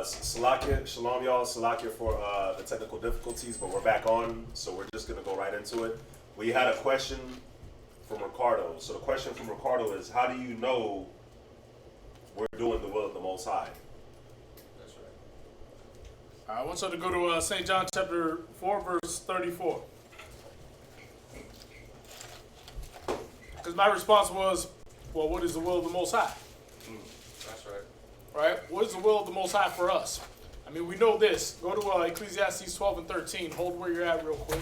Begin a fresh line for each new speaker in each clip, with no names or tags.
Salakia, shalom y'all, Salakia for the technical difficulties, but we're back on, so we're just going to go right into it. We had a question from Ricardo. So the question from Ricardo is, how do you know we're doing the will of the Most High?
That's right.
I want you to go to St. John chapter 4, verse 34. Because my response was, well, what is the will of the Most High?
That's right.
Right? What is the will of the Most High for us? I mean, we know this. Go to Ecclesiastes 12 and 13. Hold where you're at real quick.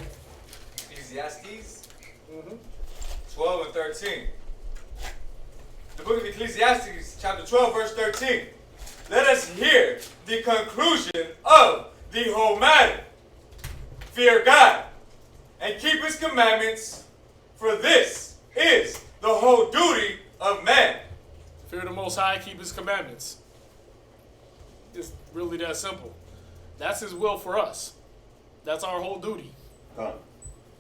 Ecclesiastes
Mm-hmm.
12 and 13. The book of Ecclesiastes, chapter 12, verse 13. Let us hear the conclusion of the whole matter. Fear God and keep his commandments, for this is the whole duty of man.
Fear the Most High, keep his commandments. It's really that simple. That's his will for us. That's our whole duty.
Done.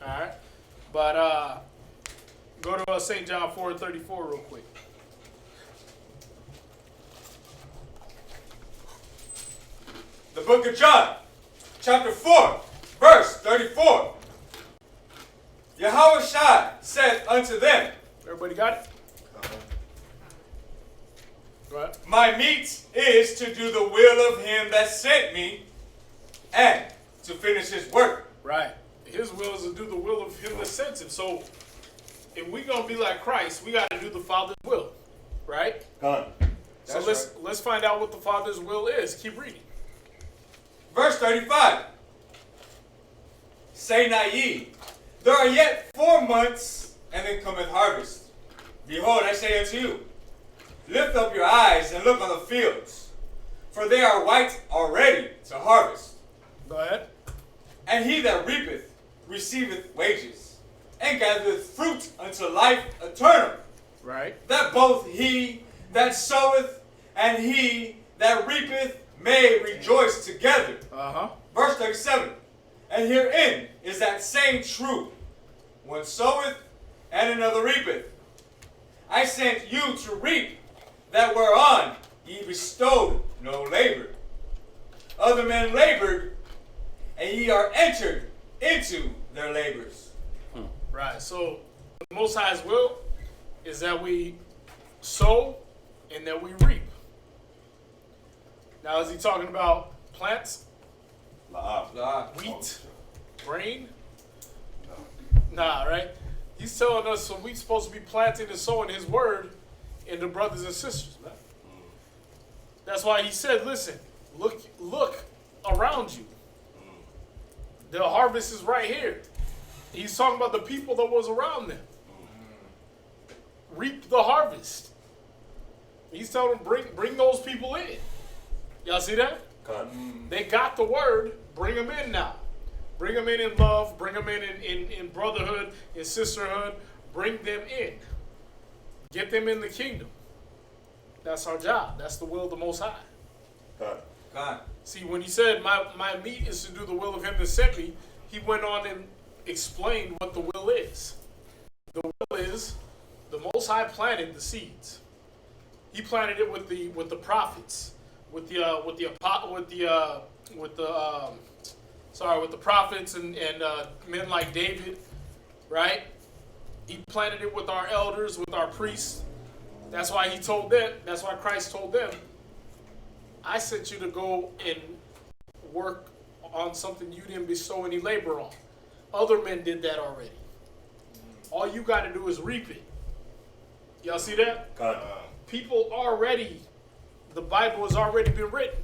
All right? But go to St. John 4 and 34 real quick.
The book of John, chapter 4, verse 34. Yahweh Shai said unto them,
Everybody got it? Go ahead.
my meat is to do the will of him that sent me, and to finish his work.
Right. His will is to do the will of him that sent him. So if we're going to be like Christ, we got to do the Father's will. Right?
Done.
So
That's
let's find out what the Father's will is. Keep reading.
Verse 35. Say not ye, there are yet 4 months, and then cometh harvest. Behold, I say unto you, lift up your eyes and look on the fields, for they are white already to harvest.
Go ahead.
And he that reapeth receiveth wages, and gathereth fruit unto life eternal,
Right.
that both he that soweth and he that reapeth may rejoice together.
Uh-huh.
Verse 37. And herein is that same truth. One soweth and another reapeth. I sent you to reap that whereon ye bestowed no labor. Other men labored, and ye are entered into their labors.
Right. So the Most High's will is that we sow and that we reap. Now, is he talking about plants, wheat, grain? Nah, right? He's telling us so we're supposed to be planting and sowing his word into brothers and sisters, man. That's why he said, listen, look around you. The harvest is right here. He's talking about the people that was around them. Reap the harvest. He's telling them, bring those people in. Y'all see that? They got the word. Bring them in now. Bring them in love. Bring them in brotherhood, in sisterhood. Bring them in. Get them in the kingdom. That's our job. That's the will of the Most High.
God.
See, when he said, my meat is to do the will of him that sent me, he went on and explained what the will is. The will is the Most High planted the seeds. He planted it with the prophets, with the prophets and men like David, right? He planted it with our elders, with our priests. That's why he told them. That's why Christ told them, I sent you to go and work on something you didn't bestow any labor on. Other men did that already. All you got to do is reap it. Y'all see that? People already, the Bible has already been written.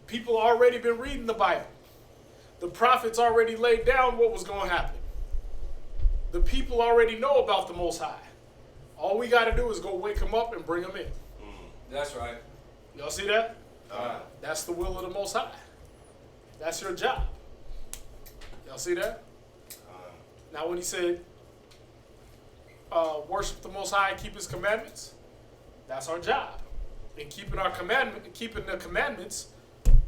People already been reading the Bible. The prophets already laid down what was going to happen. The people already know about the Most High. All we got to do is go wake them up and bring them in.
That's right.
Y'all see that? That's the will of the Most High. That's your job. Y'all see that? Now when he said, worship the Most High and keep his commandments, that's our job. And keeping the commandments,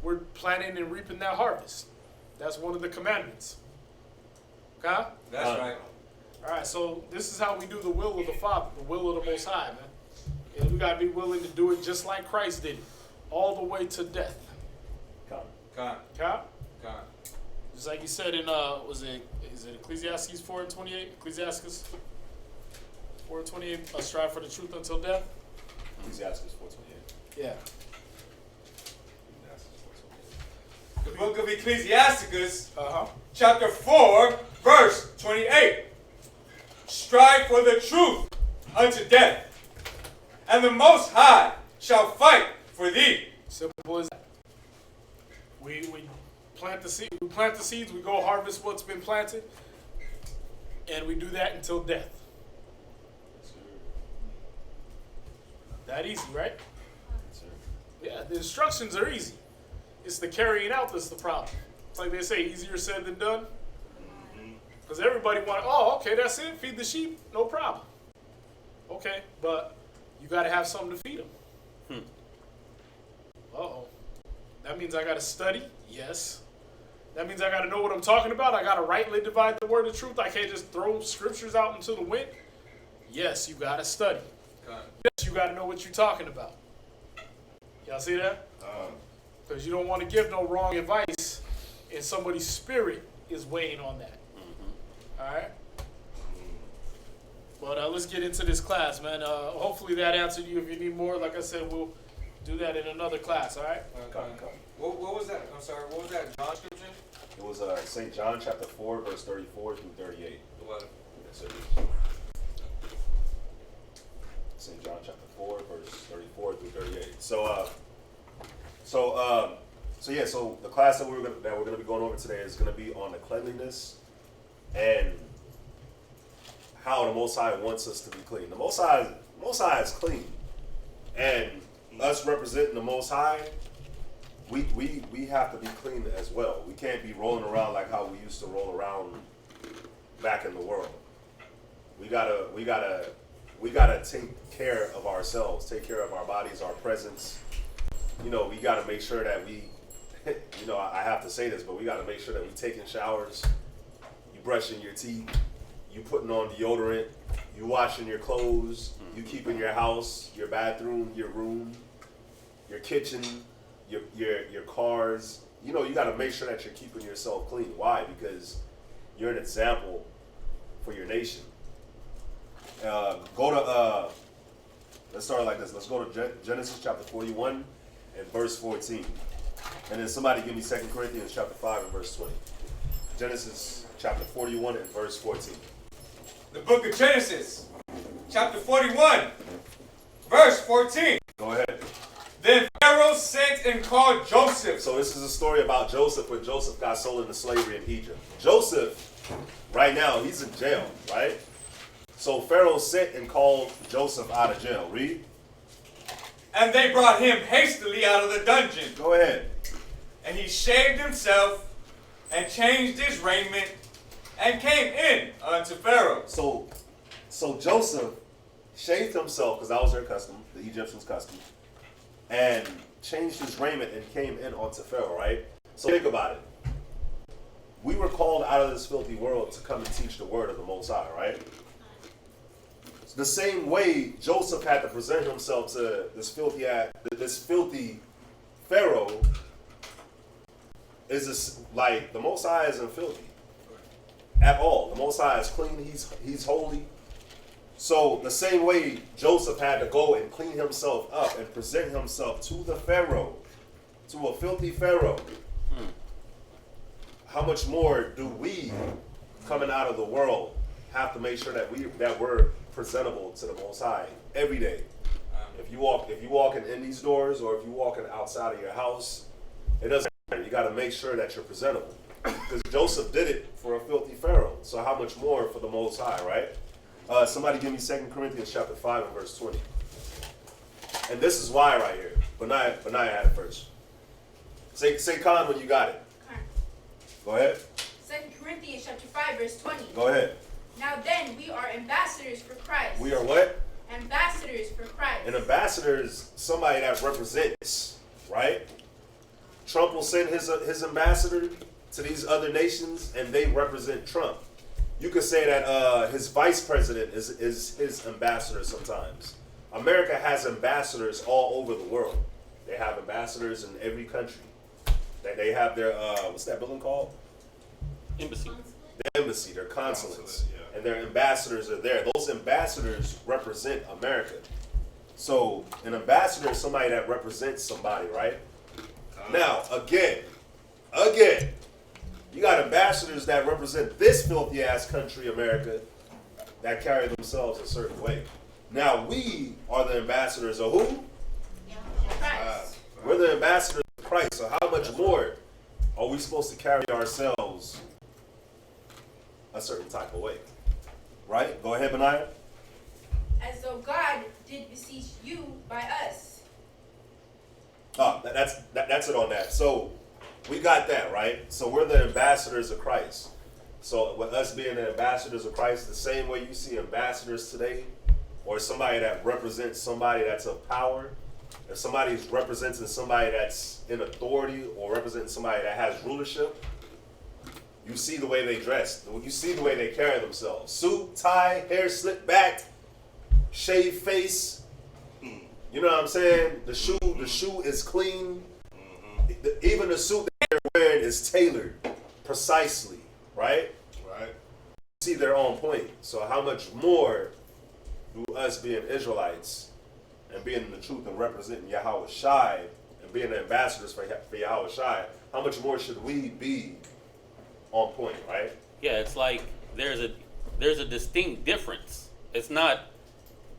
we're planting and reaping that harvest. That's one of the commandments. Okay?
That's right.
All right, so this is how we do the will of the Father, the will of the Most High, man. And we got to be willing to do it just like Christ did it, all the way to death.
Con.
Cap?
Con.
Just like he said in is it Ecclesiastes 4:28? Ecclesiastes 4:28, strive for the truth until death.
Ecclesiastes 4:28.
Yeah.
The book of Ecclesiastes,
Uh-huh.
chapter 4, verse 28. Strive for the truth unto death, and the Most High shall fight for thee.
Simple as that. We plant the seed. We plant the seeds. We go harvest what's been planted, and we do that until death. That easy, right? Yeah, the instructions are easy. It's the carrying out that's the problem. It's like they say, easier said than done. Because everybody okay, that's it, feed the sheep, no problem. Okay, but you got to have something to feed them. Uh-oh. That means I got to study? Yes. That means I got to know what I'm talking about? I got to rightly divide the word of truth? I can't just throw scriptures out into the wind? Yes, you got to study. Yes, you got to know what you're talking about. Y'all see that? Because you don't want to give no wrong advice and somebody's spirit is weighing on that. All right? But let's get into this class, man. Hopefully that answered you. If you need more, like I said, we'll do that in another class, all right?
What was that? I'm sorry, what was that John scripture?
It was St. John chapter 4, verse 34 through 38.
What?
Yes, it is. St. John chapter 4, verse 34 through 38. So the class that we're gonna be going over today is gonna be on the cleanliness and how the Most High wants us to be clean. The Most High is clean, and us representing the Most High, we have to be clean as well. We can't be rolling around like how we used to roll around back in the world. We gotta take care of ourselves, take care of our bodies, our presence. You know, we gotta make sure that we, you know, I have to say this, but we gotta make sure that we taking showers, you brushing your teeth, you putting on deodorant, you washing your clothes, you keeping your house, your bathroom, your room, your kitchen, your cars. You know, you got to make sure that you're keeping yourself clean. Why? Because you're an example for your nation. Let's start like this. Let's go to Genesis chapter 41 and verse 14. And then somebody give me 2 Corinthians chapter 5 and verse 20. Genesis chapter 41 and verse 14.
The book of Genesis, chapter 41, verse 14.
Go ahead.
Then Pharaoh sent and called Joseph.
So this is a story about Joseph when Joseph got sold into slavery in Egypt. Joseph, right now, he's in jail, right? So Pharaoh sent and called Joseph out of jail. Read.
And they brought him hastily out of the dungeon.
Go ahead.
And he shaved himself and changed his raiment and came in unto Pharaoh.
So Joseph shaved himself, because that was their custom, the Egyptians' custom, and changed his raiment and came in unto Pharaoh, right? So think about it. We were called out of this filthy world to come and teach the word of the Most High, right? The same way Joseph had to present himself to this filthy Pharaoh is this, like, the Most High isn't filthy at all. The Most High is clean. He's holy. So the same way Joseph had to go and clean himself up and present himself to the Pharaoh, to a filthy Pharaoh, how much more do we, coming out of the world, have to make sure that we're presentable to the Most High every day? If you walking in these doors, or if you walking outside of your house, it doesn't matter. You got to make sure that you're presentable, because Joseph did it for a filthy Pharaoh. So how much more for the Most High, right? Somebody give me 2 Corinthians chapter 5 and verse 20. And this is why right here. Benaiah had it first. Say Khan when you got it.
Khan.
Go ahead.
2 Corinthians chapter 5 verse 20.
Go ahead.
Now then, we are ambassadors for Christ.
We are what?
Ambassadors for Christ.
An ambassador is somebody that represents, right? Trump will send his ambassador to these other nations, and they represent Trump. You could say that his vice president is his ambassador sometimes. America has ambassadors all over the world. They have ambassadors in every country. They have their what's that building called?
Embassy.
The embassy, their consulates,
Consulate, yeah.
and their ambassadors are there. Those ambassadors represent America. So an ambassador is somebody that represents somebody, right? Now, again, you got ambassadors that represent this filthy ass country, America, that carry themselves a certain way. Now we are the ambassadors of who?
Christ.
We're the ambassadors of Christ. So how much more are we supposed to carry ourselves a certain type of way? Right? Go ahead, Benaiah.
As though God did beseech you by us.
Oh, that's it on that. So we got that, right? So we're the ambassadors of Christ. So with us being the ambassadors of Christ, the same way you see ambassadors today, or somebody that represents somebody that's of power, if somebody's representing somebody that's in authority or representing somebody that has rulership, you see the way they dress, you see the way they carry themselves. Suit, tie, hair slicked back, shaved face. You know what I'm saying? The shoe is clean. Even the suit that they're wearing is tailored precisely, right?
Right.
See, they're on point. So how much more do us being Israelites and being in the truth and representing Yahweh Shai and being the ambassadors for Yahweh Shai, how much more should we be on point, right?
Yeah, it's like there's a distinct difference. It's not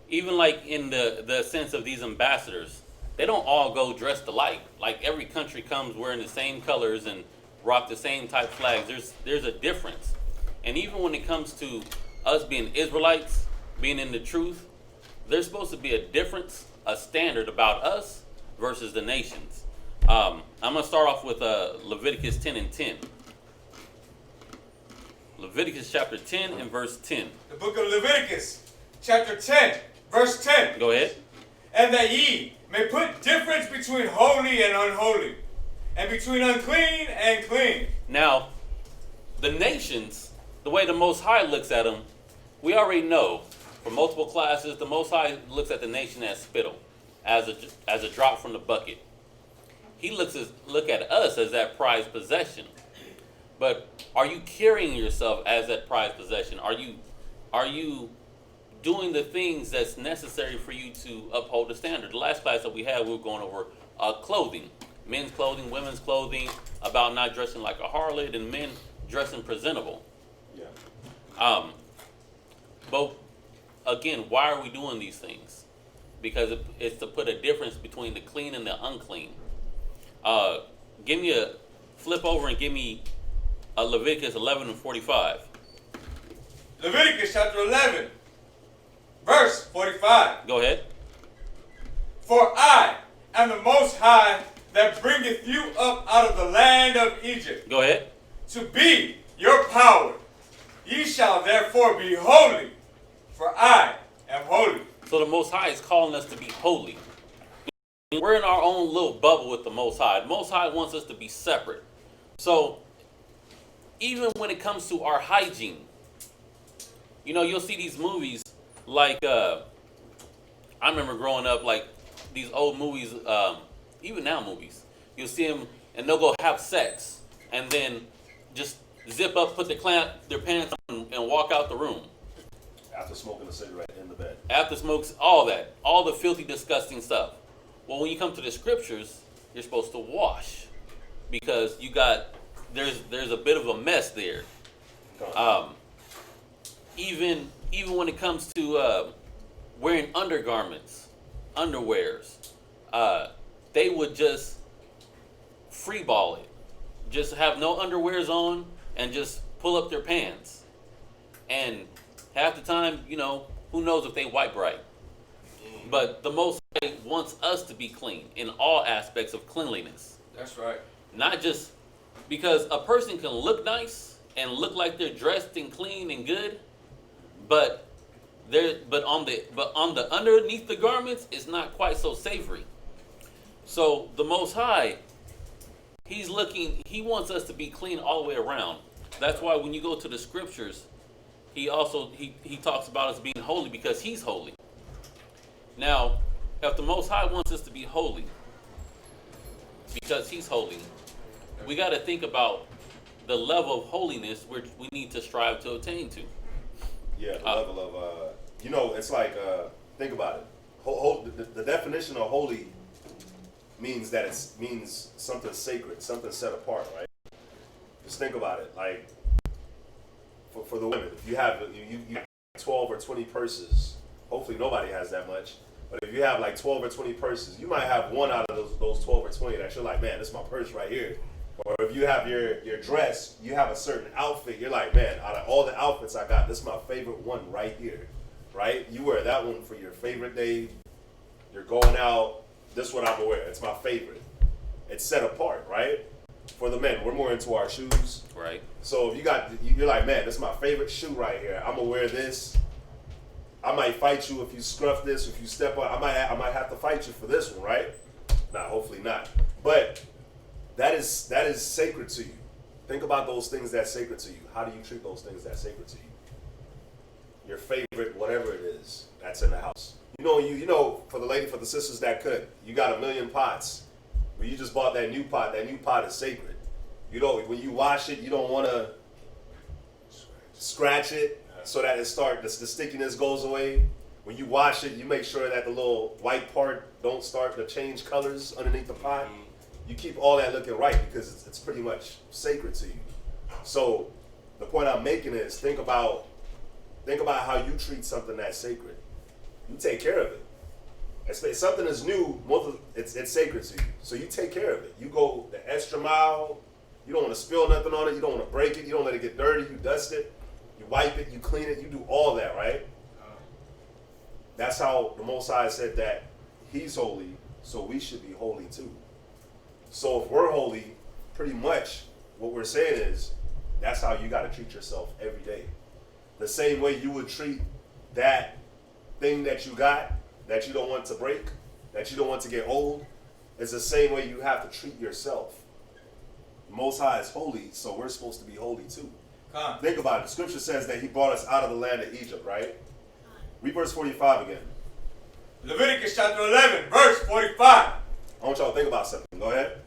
even like in the sense of these ambassadors. They don't all go dressed alike. Like every country comes wearing the same colors and rock the same type flags. There's a difference. And even when it comes to us being Israelites, being in the truth, there's supposed to be a difference, a standard about us versus the nations. I'm going to start off with Leviticus 10 and 10. Leviticus chapter 10 and verse 10.
The book of Leviticus, chapter 10, verse 10.
Go ahead.
And that ye may put difference between holy and unholy, and between unclean and clean.
Now, the nations, the way the Most High looks at them, we already know from multiple classes, the Most High looks at the nation as spittle, as a drop from the bucket. He look at us as that prized possession. But are you carrying yourself as that prized possession? Are you doing the things that's necessary for you to uphold the standard? The last class that we had, we were going over clothing, men's clothing, women's clothing, about not dressing like a harlot, and men dressing presentable.
Yeah.
But again, why are we doing these things? Because it's to put a difference between the clean and the unclean. Give me a flip over and give me Leviticus 11 and 45.
Leviticus chapter 11, verse 45.
Go ahead.
For I am the Most High that bringeth you up out of the land of Egypt,
Go ahead.
to be your power. Ye shall therefore be holy, for I am holy.
So the Most High is calling us to be holy. We're in our own little bubble with the Most High. The Most High wants us to be separate. So even when it comes to our hygiene, you'll see these movies like, I remember growing up, like these old movies, even now movies, you'll see them and they'll go have sex and then just zip up, put their pants on and walk out the room.
After smoking a cigarette in the bed.
After smokes, all that, all the filthy, disgusting stuff. Well, when you come to the scriptures, you're supposed to wash because there's a bit of a mess there. Even when it comes to wearing undergarments, underwears, they would just freeball it, just have no underwears on and just pull up their pants. And half the time, who knows if they wipe right. But the Most High wants us to be clean in all aspects of cleanliness.
That's right.
Not just because a person can look nice and look like they're dressed and clean and good, but on the underneath the garments, it's not quite so savory. So the Most High, He wants us to be clean all the way around. That's why when you go to the scriptures, He talks about us being holy because He's holy. Now, if the Most High wants us to be holy because He's holy, we got to think about the level of holiness which we need to strive to attain to.
Yeah, the level of, it's like, think about it. The definition of holy means that means something sacred, something set apart, right? Just think about it. Like, for the women, if you have 12 or 20 purses, hopefully nobody has that much, but if you have like 12 or 20 purses, you might have one out of those 12 or 20 that you're like, man, this is my purse right here. Or if you have your dress, you have a certain outfit, you're like, man, out of all the outfits I got, this is my favorite one right here, right? You wear that one for your favorite day, you're going out, this is what I'm gonna wear, it's my favorite. It's set apart, right? For the men, we're more into our shoes.
Right.
So if you're like, man, this is my favorite shoe right here, I'm gonna wear this. I might fight you if you scruff this, if you step on, I might have to fight you for this one, right? Nah, hopefully not. But that is sacred to you. Think about those things that's sacred to you. How do you treat those things that's sacred to you? Your favorite, whatever it is, that's in the house. For the sisters that cook, you got 1 million pots. But you just bought that new pot. That new pot is sacred. When you wash it, you don't want to scratch it so that the stickiness goes away. When you wash it, you make sure that the little white part don't start to change colors underneath the pot. You keep all that looking right because it's pretty much sacred to you. So the point I'm making is think about how you treat something that's sacred. You take care of it. If something is new, it's sacred to you. So you take care of it. You go the extra mile. You don't want to spill nothing on it. You don't want to break it. You don't let it get dirty. You dust it. You wipe it. You clean it. You do all that, right? That's how the Most High said that He's holy, so we should be holy too. So if we're holy, pretty much what we're saying is that's how you got to treat yourself every day. The same way you would treat that thing that you got, that you don't want to break, that you don't want to get old, it's the same way you have to treat yourself. The Most High is holy, so we're supposed to be holy too. Think about it. The scripture says that He brought us out of the land of Egypt, right? Read verse 45 again.
Leviticus chapter 11, verse 45.
I want y'all to think about something. Go ahead.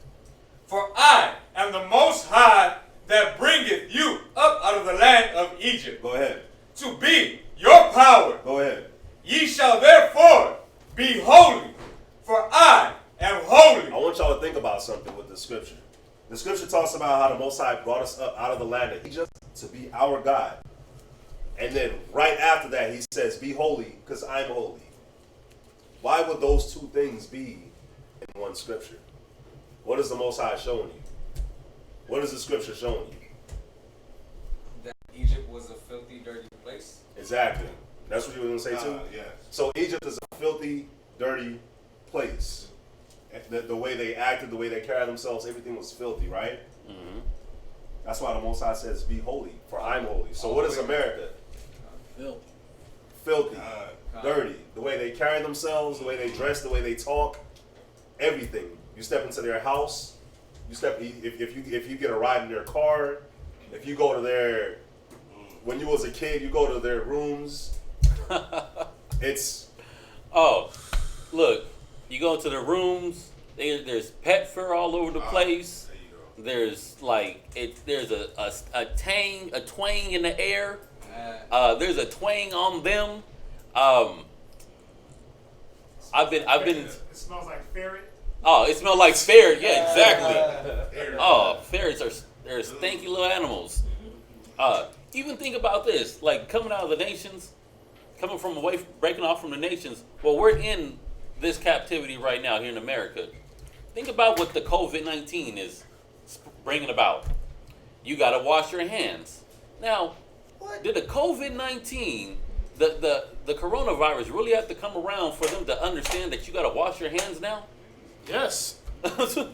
For I am the Most High that bringeth you up out of the land of Egypt.
Go ahead.
To be your power.
Go ahead.
Ye shall therefore be holy, for I am holy.
I want y'all to think about something with the scripture. The scripture talks about how the Most High brought us up out of the land of Egypt to be our God. And then right after that, He says, be holy, because I'm holy. Why would those two things be in one scripture? What is the Most High showing you? What is the scripture showing you?
That Egypt was a filthy, dirty place.
Exactly. That's what you were going to say too?
Yes.
So Egypt is a filthy, dirty place. The way they acted, the way they carried themselves, everything was filthy, right?
Mm-hmm.
That's why the Most High says, be holy, for I'm holy. So what is America? Filthy, dirty. The way they carry themselves, the way they dress, the way they talk, everything. You step into their house, if you get a ride in their car, if you go to their, when you was a kid, you go to their rooms, it's...
Oh, look, you go into the rooms, there's pet fur all over the place.
There you go.
There's like, there's a twang in the air. There's a twang on them. I've been.
It smells like ferret.
Oh, it smells like ferret. Yeah, exactly. Oh, ferrets they're stinky little animals. Even think about this, like coming out of the nations, breaking off from the nations. Well, we're in this captivity right now here in America. Think about what the COVID-19 is bringing about. You got to wash your hands. Now, did the COVID-19, the coronavirus really have to come around for them to understand that you got to wash your hands now?
Yes. For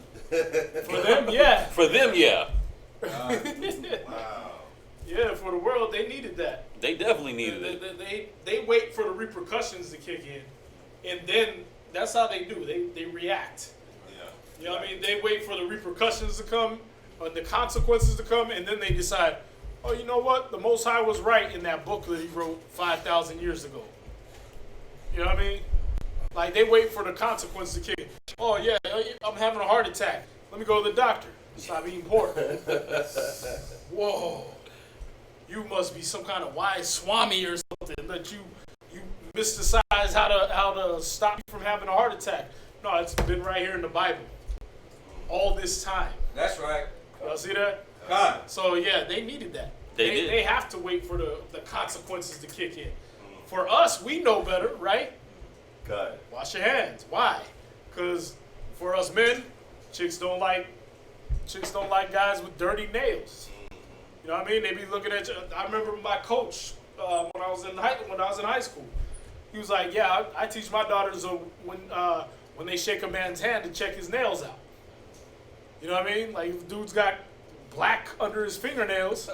them, yeah.
For them, yeah.
Wow.
Yeah, for the world, they needed that.
They definitely needed it.
They wait for the repercussions to kick in, and then that's how they do. They react.
Yeah.
You know what I mean? They wait for the repercussions to come, or the consequences to come, and then they decide, oh, you know what? The Most High was right in that book that He wrote 5,000 years ago. You know what I mean? Like, they wait for the consequences to kick in. Oh, yeah, I'm having a heart attack. Let me go to the doctor. Stop eating pork. Whoa. You must be some kind of wise swami or something that you mysticize how to stop you from having a heart attack. No, it's been right here in the Bible. All this time.
That's right.
Y'all see that?
God.
So yeah, they needed that.
They did.
They have to wait for the consequences to kick in. For us, we know better, right?
God.
Wash your hands. Why? Because for us men, chicks don't like guys with dirty nails. You know what I mean? They be looking at you. I remember my coach when I was in high school. He was like, "Yeah, I teach my daughters when they shake a man's hand to check his nails out." You know what I mean? Like if the dude's got black under his fingernails,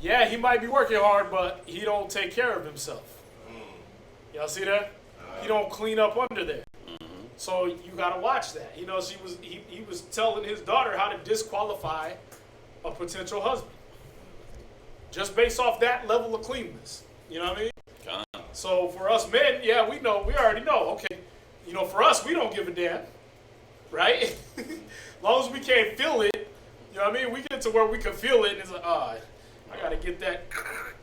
yeah, he might be working hard, but he don't take care of himself. Y'all see that? He don't clean up under there. So you gotta watch that. You know, he was telling his daughter how to disqualify a potential husband. Just based off that level of cleanness. You know what I mean?
God.
So for us men, yeah, we already know, okay. You know, for us, we don't give a damn. Right? As long as we can't feel it, you know what I mean? We get to where we can feel it and it's like, I gotta get that,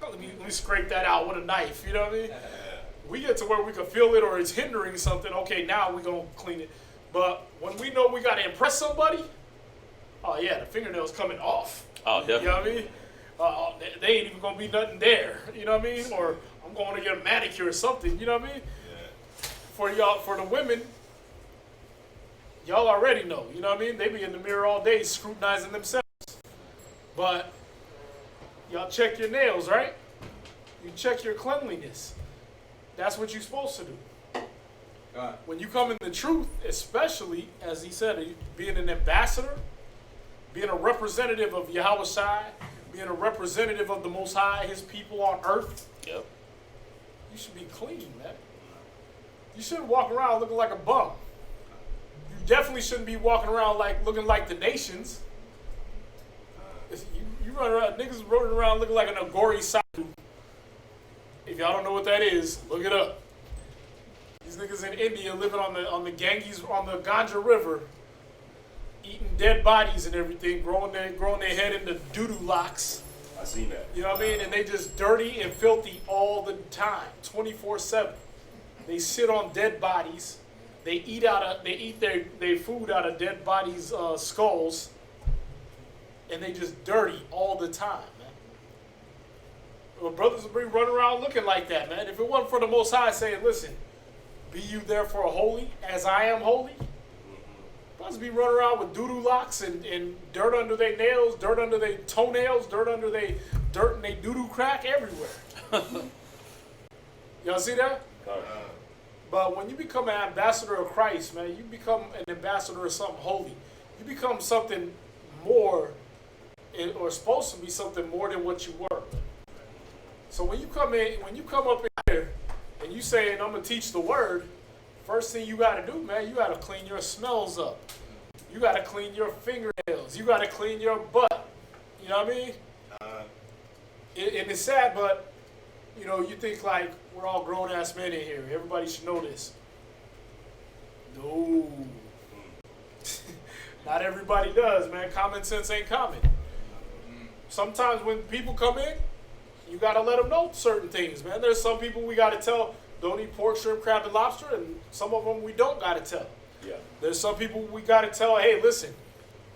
let me scrape that out with a knife, you know what I mean? We get to where we can feel it or it's hindering something, okay, now we're gonna clean it. But when we know we gotta impress somebody, oh yeah, the fingernail's coming off.
Oh, definitely.
You know what I mean? They ain't even gonna be nothing there, you know what I mean? Or I'm going to get a manicure or something, you know what I mean?
Yeah.
For y'all, for the women, y'all already know, you know what I mean? They be in the mirror all day scrutinizing themselves. But y'all check your nails, right? You check your cleanliness. That's what you're supposed to do.
God.
When you come in the truth, especially, as he said, being an ambassador, being a representative of Yahweh Shai, being a representative of the Most High, his people on earth,
Yep.
you should be clean, man. You shouldn't walk around looking like a bum. You definitely shouldn't be walking around looking like the nations. You run around, niggas running around looking like an Agori Sadhu. If y'all don't know what that is, look it up. These niggas in India living on the Ganges, on the Ganga River, eating dead bodies and everything, growing their head into doo-doo locks.
I seen that.
You know what I mean? And they just dirty and filthy all the time, 24/7. They sit on dead bodies. They eat their food out of dead bodies' skulls, and they just dirty all the time, man. Well, brothers would be running around looking like that, man. If it wasn't for the Most High saying, "Listen, be you therefore holy, as I am holy," brothers be running around with doo-doo locks and dirt under their nails, dirt under their toenails, dirt and they doo-doo crack everywhere. Y'all see that? But when you become an ambassador of Christ, man, you become an ambassador of something holy. You become something more, or supposed to be something more than what you were. So when you come up in here and you saying, "I'm gonna teach the word," first thing you gotta do, man, you gotta clean your smells up. You gotta clean your fingernails. You gotta clean your butt. You know what I mean? And it's sad, but you know, you think like we're all grown ass men in here. Everybody should know this. No. Not everybody does, man. Common sense ain't common. Sometimes when people come in, you gotta let them know certain things, man. There's some people we gotta tell don't eat pork, shrimp, crab, and lobster, and some of them we don't gotta tell.
Yeah.
There's some people we gotta tell, hey, listen,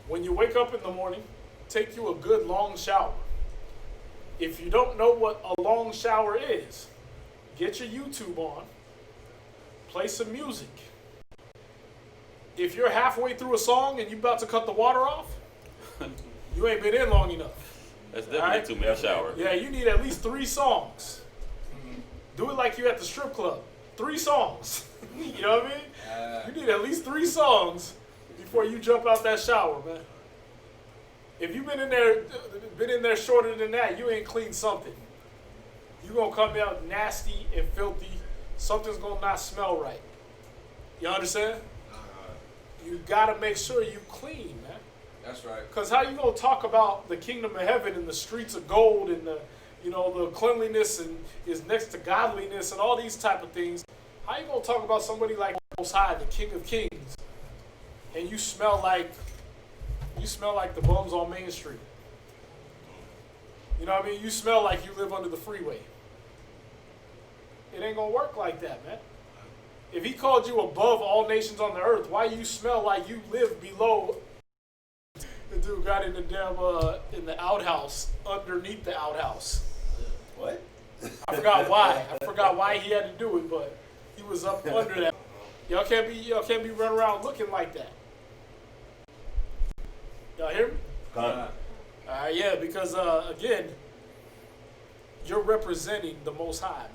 when you wake up in the morning, take you a good long shower. If you don't know what a long shower is, get your YouTube on, play some music. If you're halfway through a song and you're about to cut the water off, you ain't been in long enough.
That's definitely too many showers.
Yeah, you need at least 3 songs. Do it like you at the strip club. 3 songs. You know what I mean? You need at least 3 songs before you jump out that shower, man. If you've been in there shorter than that, you ain't cleaned something. You're going to come out nasty and filthy. Something's going to not smell right. You understand? You got to make sure you clean, man.
That's right.
Because how you going to talk about the kingdom of heaven and the streets of gold and the cleanliness and is next to godliness and all these type of things? How you going to talk about somebody like Most High, the King of Kings, and you smell like You smell like the bums on Main Street. You know what I mean? You smell like you live under the freeway. It ain't gonna work like that, man. If he called you above all nations on the earth, why you smell like you live below? The dude got in the damn in the outhouse, underneath the outhouse.
What?
I forgot why. I forgot why he had to do it, but he was up under that. Y'all can't be running around looking like that. Y'all hear me? Yeah, because again, you're representing the Most High,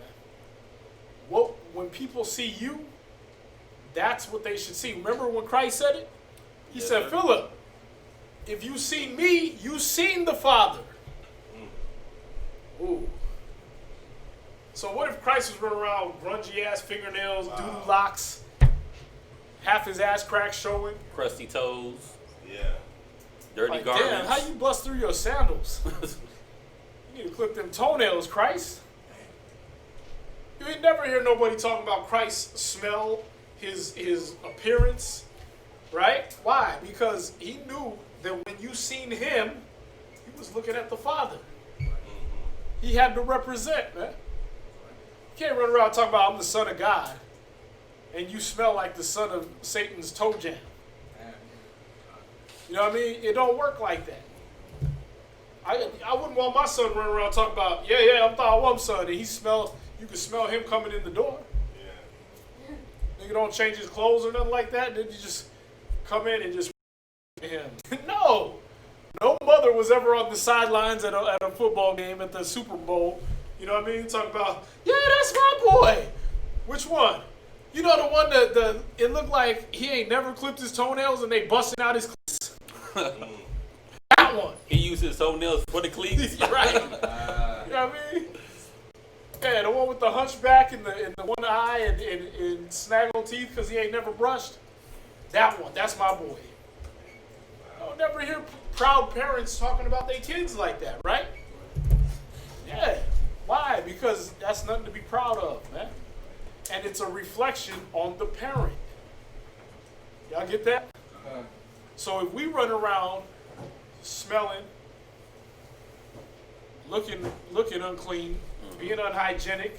man. When people see you, that's what they should see. Remember when Christ said it? He said, Philip, if you seen me, you seen the Father. Ooh. So what if Christ was running around with grungy ass fingernails, doodoo locks, half his ass crack showing,
Crusty toes.
Yeah.
Dirty
like,
garments.
damn, how you bust through your sandals? You need to clip them toenails, Christ. You ain't never hear nobody talking about Christ's smell, his appearance, right? Why? Because he knew that when you seen him, he was looking at the Father. He had to represent, man. You can't run around talking about I'm the Son of God, and you smell like the son of Satan's toe jam. You know what I mean? It don't work like that. I wouldn't want my son running around talking about, I'm Thawam's son, and you can smell him coming in the door.
Yeah.
Nigga don't change his clothes or nothing like that. Then you just come in and just him. No mother was ever on the sidelines at a football game at the Super Bowl. You know what I mean? Talking about, that's my boy. Which one? You know the one that it looked like he ain't never clipped his toenails and they busting out his cleats. That one.
He used his toenails for the cleats.
Right. You know what I mean? Yeah, the one with the hunchback and the one eye and snaggle teeth because he ain't never brushed. That one. That's my boy. I'll never hear proud parents talking about their kids like that, right? Yeah. Why? Because that's nothing to be proud of, man. And it's a reflection on the parent. Y'all get that? So if we run around smelling, looking unclean, being unhygienic,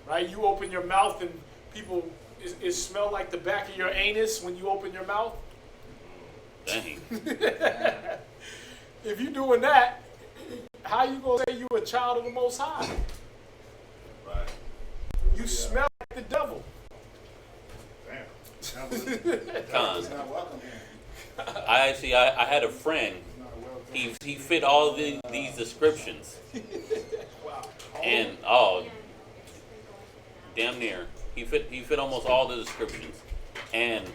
right? You open your mouth and people, it smell like the back of your anus when you open your mouth.
Dang.
If you're doing that, how you gonna say you a child of the Most High?
Right.
You smell like the devil.
Damn.
Con.
It's not welcome here.
I had a friend. He fit all these descriptions.
Wow.
And damn near. He fit almost all the descriptions. And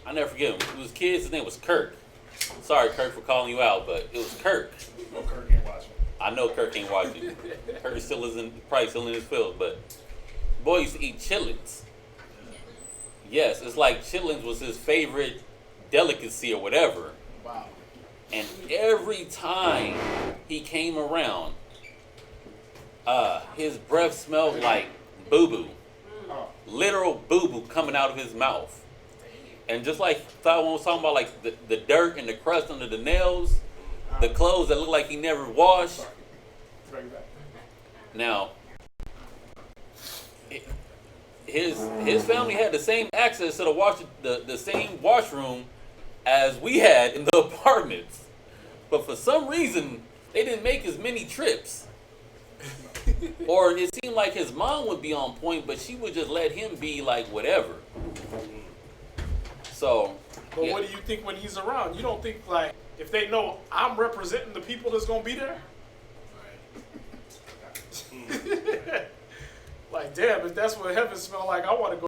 I never forget him. It was kids, his name was Kirk. Sorry, Kirk, for calling you out, but it was Kirk.
No, Kirk ain't watching.
I know Kirk ain't watching. Kirk probably still in his field, but boy used to eat chitlins. Yes, it's like chitlins was his favorite delicacy or whatever.
Wow.
And every time he came around, his breath smelled like boo-boo. Literal boo-boo coming out of his mouth. And just like Thawam was talking about, like the dirt and the crust under the nails, the clothes that look like he never washed. Now, his family had the same access to the same washroom as we had in the apartments, but for some reason they didn't make as many trips. Or it seemed like his mom would be on point, but she would just let him be like whatever. So,
But
yeah.
what do you think when he's around? You don't think like if they know I'm representing the people that's gonna be there? Like, damn, if that's what heaven smell like, I want to go.